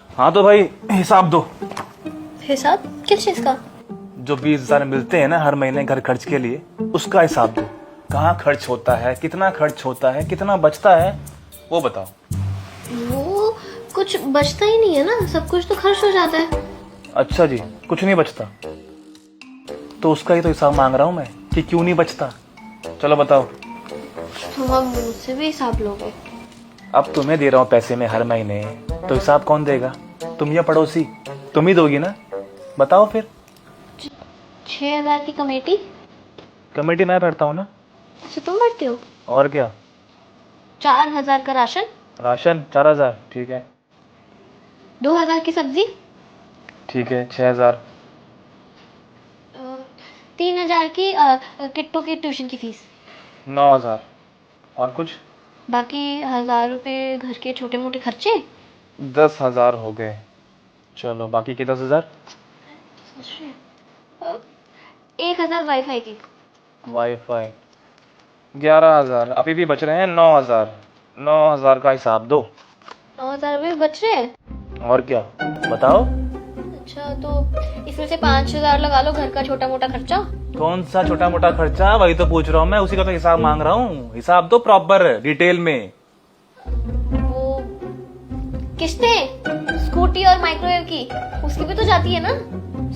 हाँ तो भाई हिसाब दो। हिसाब किस चीज का? जो 20,000 मिलते हैं ना हर महीने घर खर्च के लिए, उसका हिसाब दो। कहाँ खर्च होता है, कितना खर्च होता है, कितना बचता है, वो बताओ। वो कुछ बचता ही नहीं है ना, सब कुछ तो खर्च हो जाता है। अच्छा जी, कुछ नहीं बचता? तो उसका ही तो हिसाब मांग रहा हूँ मैं कि क्यों नहीं बचता। चलो बताओ। तुम अब मुझसे भी हिसाब लोगे? अब तुम्हें दे रहा हूँ पैसे में हर महीने, तो हिसाब कौन देगा? तुम या पड़ोसी? तुम ही दोगी ना। बताओ फिर। 6,000 की कमेटी? कमेटी मैं भरता हूँ ना। अच्छा, तुम भरते हो? और क्या। 4,000 का राशन? राशन 4,000, ठीक है। 2,000 की सब्जी? ठीक है, 6,000। 3,000 की किट्टू की ट्यूशन की फीस? 9,000। और कुछ? बाकी 1,000 रुपए घर के छोटे मोटे खर्चे। 10,000 हो गए। चलो बाकी के 10,000। 1,000 वाईफाई की? वाईफाई 11,000। अभी भी बच रहे हैं 9,000। 9,000 का हिसाब दो। 9,000 रुपये बच रहे हैं? और क्या, बताओ। अच्छा, तो इसमें से 5,000 लगा लो घर का छोटा मोटा खर्चा। कौन सा छोटा मोटा खर्चा? वही तो पूछ रहा हूँ मैं, उसी का तो हिसाब मांग रहा हूँ। हिसाब दो प्रॉपर डिटेल में। वो किस्तें स्कूटी और माइक्रोवेव की, उसकी भी तो जाती है ना?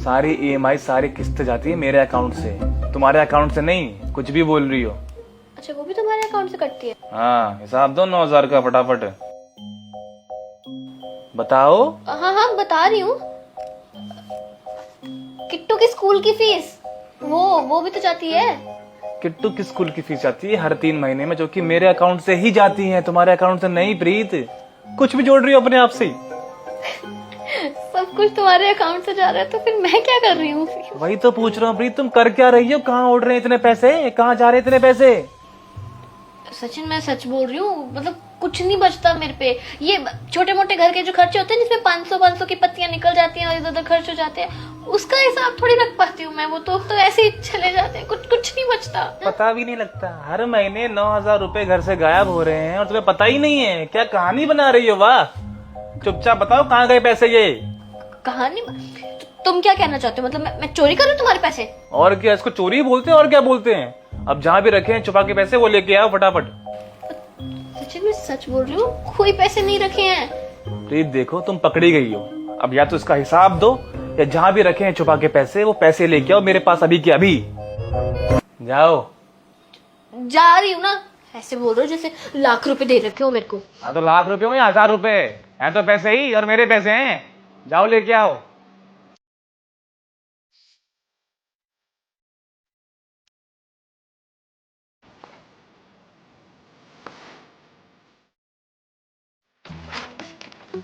सारी ईएमआई, सारी किस्त जाती है मेरे अकाउंट से, तुम्हारे अकाउंट से नहीं। कुछ भी बोल रही हो। अच्छा, वो भी तुम्हारे अकाउंट से कटती है? हाँ, हिसाब दो 9,000 का फटाफट। बताओ। हाँ हाँ, बता रही हूँ। किट्टू की स्कूल की फीस, वो भी तो जाती है। किट्टू की स्कूल की फीस जाती है हर 3 महीने में, जो कि मेरे अकाउंट से ही जाती है, तुम्हारे अकाउंट से नहीं। प्रीत, कुछ भी जोड़ रही हो अपने आप से ही। सब कुछ तुम्हारे अकाउंट से जा रहा है, तो फिर मैं क्या कर रही हूँ? वही तो पूछ रहा हूँ प्रीत, तुम कर क्या रही हो? कहाँ उड़ रहे हैं इतने पैसे? कहाँ जा रहे हैं इतने पैसे? सचिन, मैं सच बोल रही हूँ, मतलब कुछ नहीं बचता मेरे पे। ये छोटे मोटे घर के जो खर्चे होते हैं, जिसमें 500 की पत्तियां निकल जाती हैं और इधर उधर खर्च हो जाते हैं, उसका हिसाब थोड़ी रख पाती हूँ मैं। वो तो ऐसे ही चले जाते हैं, कुछ कुछ नहीं बचता। पता भी नहीं लगता। हर महीने 9,000 रुपए घर से गायब हो रहे हैं और तुम्हें पता ही नहीं है। क्या कहानी बना रही हो? वाह। चुपचाप बताओ कहाँ गए पैसे ये? कहानी? तुम क्या कहना चाहते हो? मतलब मैं चोरी कर रही हूँ तुम्हारे पैसे? और क्या, इसको चोरी बोलते हैं और क्या बोलते हैं। अब जहाँ भी रखे हैं छुपा के पैसे, वो लेके आओ फटाफट। सचिन, मैं सच बोल रही हूँ, कोई पैसे नहीं रखे हैं। प्रीत देखो, तुम पकड़ी गई हो। अब या तो इसका हिसाब दो, या जहाँ भी रखे हैं छुपा के पैसे, वो पैसे लेके आओ मेरे पास अभी के अभी। जाओ। जा रही हूँ ना। ऐसे बोल रहे हो जैसे लाख रुपए दे रखे हो मेरे को। हाँ तो लाख रुपए हो या 1,000 रुपए हैं, तो पैसे ही, और मेरे पैसे हैं। जाओ लेके आओ।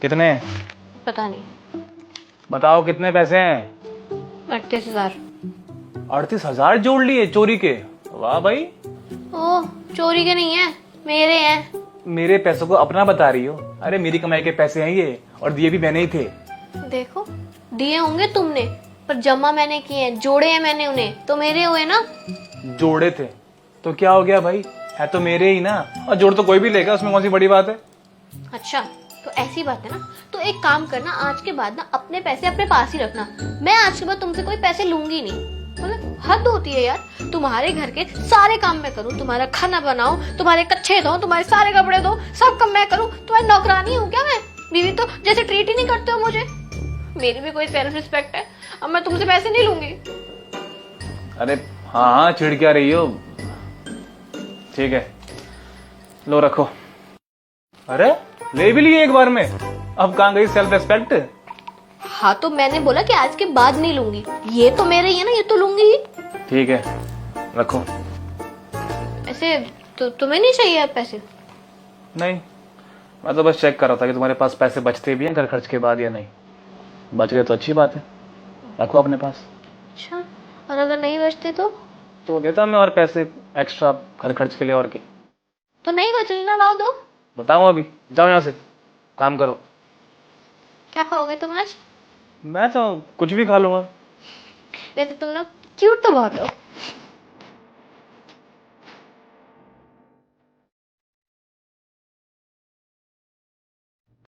कितने? पता नहीं। बताओ कितने पैसे हैं? 38,000। 38,000 जोड़ लिए चोरी के? वाह भाई। ओ, चोरी के नहीं है, मेरे हैं। मेरे पैसों को अपना बता रही हो? अरे मेरी कमाई के पैसे हैं ये, और दिए भी मैंने ही थे। देखो, दिए होंगे तुमने, पर जमा मैंने किए हैं, जोड़े हैं मैंने उन्हें, तो मेरे हुए ना। जोड़े थे तो क्या हो गया भाई, है तो मेरे ही ना। और जोड़ तो कोई भी लेगा, उसमें कौन सी बड़ी बात है। अच्छा, तो ऐसी बात है ना, तो एक काम करना, आज के बाद ना अपने पैसे अपने पास ही रखना। मैं आज के बाद तुमसे कोई पैसे लूंगी नहीं। मतलब हद होती है यार। तुम्हारे घर के सारे काम मैं करूँ, तुम्हारा खाना बनाऊं, तुम्हारे कच्छे धो, तुम्हारे सारे कपड़े धो, सब काम मैं करूँ। तुम्हारी नौकरानी हूँ क्या मैं? बीवी तो जैसे ट्रीट ही नहीं करते हो मुझे। मेरी भी कोई सेल्फ रिस्पेक्ट है। अब मैं तुमसे पैसे नहीं लूंगी। अरे हाँ हाँ, चिढ़ क्या रही हो? ठीक है, लो रखो। अरे ले भी लिए एक बार में, अब कहाँ गई सेल्फ रिस्पेक्ट? हाँ, तो मैंने बोला कि आज के बाद नहीं लूंगी। ये तो मेरे ही है ना, ये तो लूंगी ही। ठीक है, रखो। ऐसे तो तुम्हें नहीं चाहिए अब पैसे? नहीं, मैं तो बस चेक कर रहा था कि तुम्हारे पास पैसे बचते भी हैं घर खर्च के बाद या नहीं। बच गए तो अच्छी बात है, रखो अपने पास। अच्छा, और अगर नहीं बचते तो देता मैं और पैसे एक्स्ट्रा घर खर्च के लिए। और क्या तो नहीं बचे ना, लाओ दो। बताऊं? अभी जाओ यहाँ से, काम करो। क्या खाओगे तुम आज? मैं तो कुछ भी खा लूंगा। वैसे तुम लोग क्यूट तो बहुत हो।